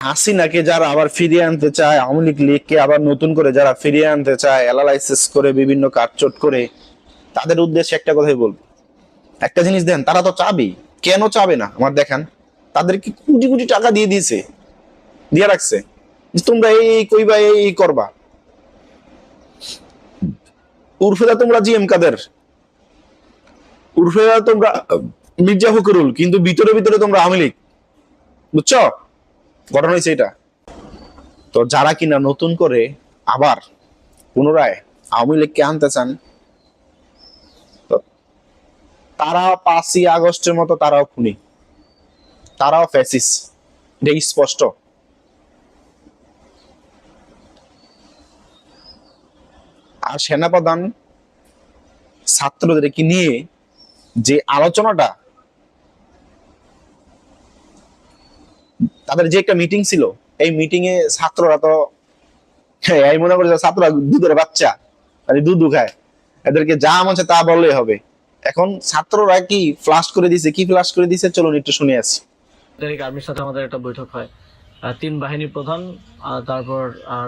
হাসিনাকে যারা আবার ফিরিয়ে আনতে চায়, আওয়ামী লীগকে আবার নতুন করে যারা ফিরিয়ে আনতে চায়, অ্যানালাইসিস করে বিভিন্ন কাটচোট করে, তাদের উদ্দেশ্যে একটা কথাই বলবো, একটা জিনিস দেন, তারা তো চাবেই, কেন চাবে না আমার দেখান। তাদেরকে কোটি কোটি টাকা দিয়ে দিয়েছে, দিয়ে রাখছে যে তোমরা এই কইবা, এই করবা। উর্ফেদা তোমরা জিএম কাদের, উর্ফেদা তোমরা মির্জা ফখরুল, কিন্তু ভিতরে ভিতরে তোমরা আওয়ামী লীগ, বুঝছো? ঘটনা হয়েছে এটা। তো যারা কিনা নতুন করে আবার পুনরায় আওয়ামী লীগকে আনতে চান, তো তারা 5ই আগস্টের মতো তারাও খুনি, তারাও ফ্যাসিস, এটা স্পষ্ট। আর সেনাপ্রধান ছাত্রদেরকে নিয়ে যে আলোচনাটা, তাদের যে একটা মিটিং ছিল, এই মিটিং এ ছাত্ররা তো এই মনে করে ছাত্ররা দুধের বাচ্চা, মানে দুধ খায়, এদেরকে যা মনে তা বললেই হবে। এখন ছাত্ররা কি ফ্লাশ করে দিছে, কি ফ্লাশ করে দিছে, চলুন একটু শুনে আসি। আর্মির সাথে আমাদের একটা বৈঠক হয়, 3 বাহিনী প্রধান, তারপর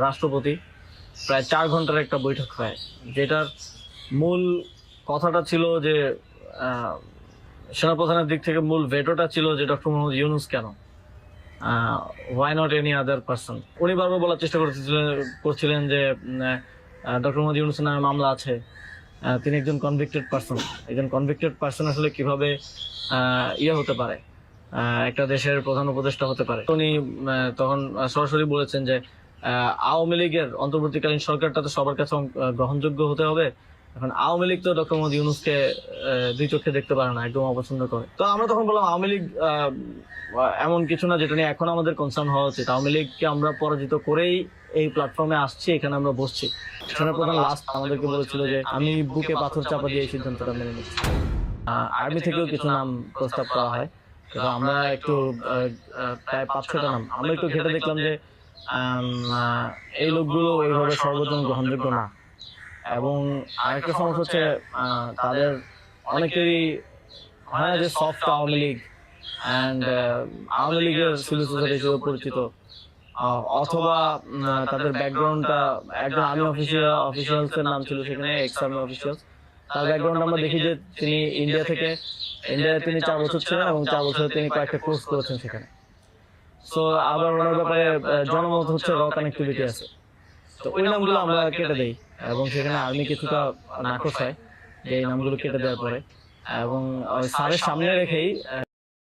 রাষ্ট্রপতি, প্রায় 4 ঘন্টার একটা বৈঠক হয়, যেটার মূল কথাটা ছিল যে সেনাপ্রধানের দিক থেকে মূল ভেটোটা ছিল যে ডক্টর মোহাম্মদ ইউনূস কেন, why not any other person. উনি বারবার বলার চেষ্টা করছিলেন যে ডক্টর মোহাম্মদ ইউনূসের নামে মামলা আছে, তিনি একজন কনভিক্টেড পার্সন। একজন কনভিক্টেড পার্সন আসলে কিভাবে ইয়ে হতে পারে, একটা দেশের প্রধান উপদেষ্টা হতে পারে। উনি তখন সরাসরি বলেছেন যে আওয়ামী লীগের অন্তর্বর্তীকালীন সরকারটা তো সবার কাছে গ্রহণযোগ্য হতে হবে। এখন আওয়ামী লীগ তো ডক্টর মোহাম্মদ ইউনূসকে 2 চোখে দেখতে পারে না, একদম অপছন্দ করে। তো আমরা তখন বললাম আওয়ামী লীগ এমন কিছু না যেটা নিয়ে এখন আমাদের কনসার্ন হওয়া উচিত। আওয়ামী লীগকে আমরা পরাজিত করেই এই প্ল্যাটফর্মে আসছি, এখানে আমরা বসছি। সেনাপ্রধান লাস্ট আমাদেরকে বলেছিল যে আমি বুকে পাথর চাপা দিয়ে এই সিদ্ধান্তটা মেনে নিচ্ছি। আর্মি থেকেও কিছু নাম প্রস্তাব করা হয়, এবং আমরা একটু প্রায় 5-6টা নাম আমরা একটু ঘেটে দেখলাম যে এই লোকগুলো ওইভাবে সর্বজন গ্রহণযোগ্য না। এবং আরেকটা সমস্যা হচ্ছে তাদের অনেকেরই হয় না যে সফট আওয়ামী লীগ অ্যান্ড আওয়ামী লীগের সিভিল সোসাইটি হিসেবে পরিচিত, অথবা তাদের ব্যাকগ্রাউন্ডটা একজন আর্মি অফিসিয়ালস এর নাম ছিল সেখানে, এক্স আর্মি অফিসিয়ালস। তার ব্যাকগ্রাউন্ড আমরা দেখি যে তিনি ইন্ডিয়ায় তিনি 4 বছর ছিলেন এবং 4 বছরে তিনি কয়েকটা কোর্স করেছেন সেখানে। সো আবার ওনার ব্যাপারে জনমত হচ্ছে র কানেক্টিভিটি আছে। তো ওই নামগুলো আমরা কেটে দেই, এবং সেখানে আর্মি কিছুটা নাকচ হয় যে এই নামগুলো কেটে দেওয়ার পরে, এবং স্যারের সামনে রেখেই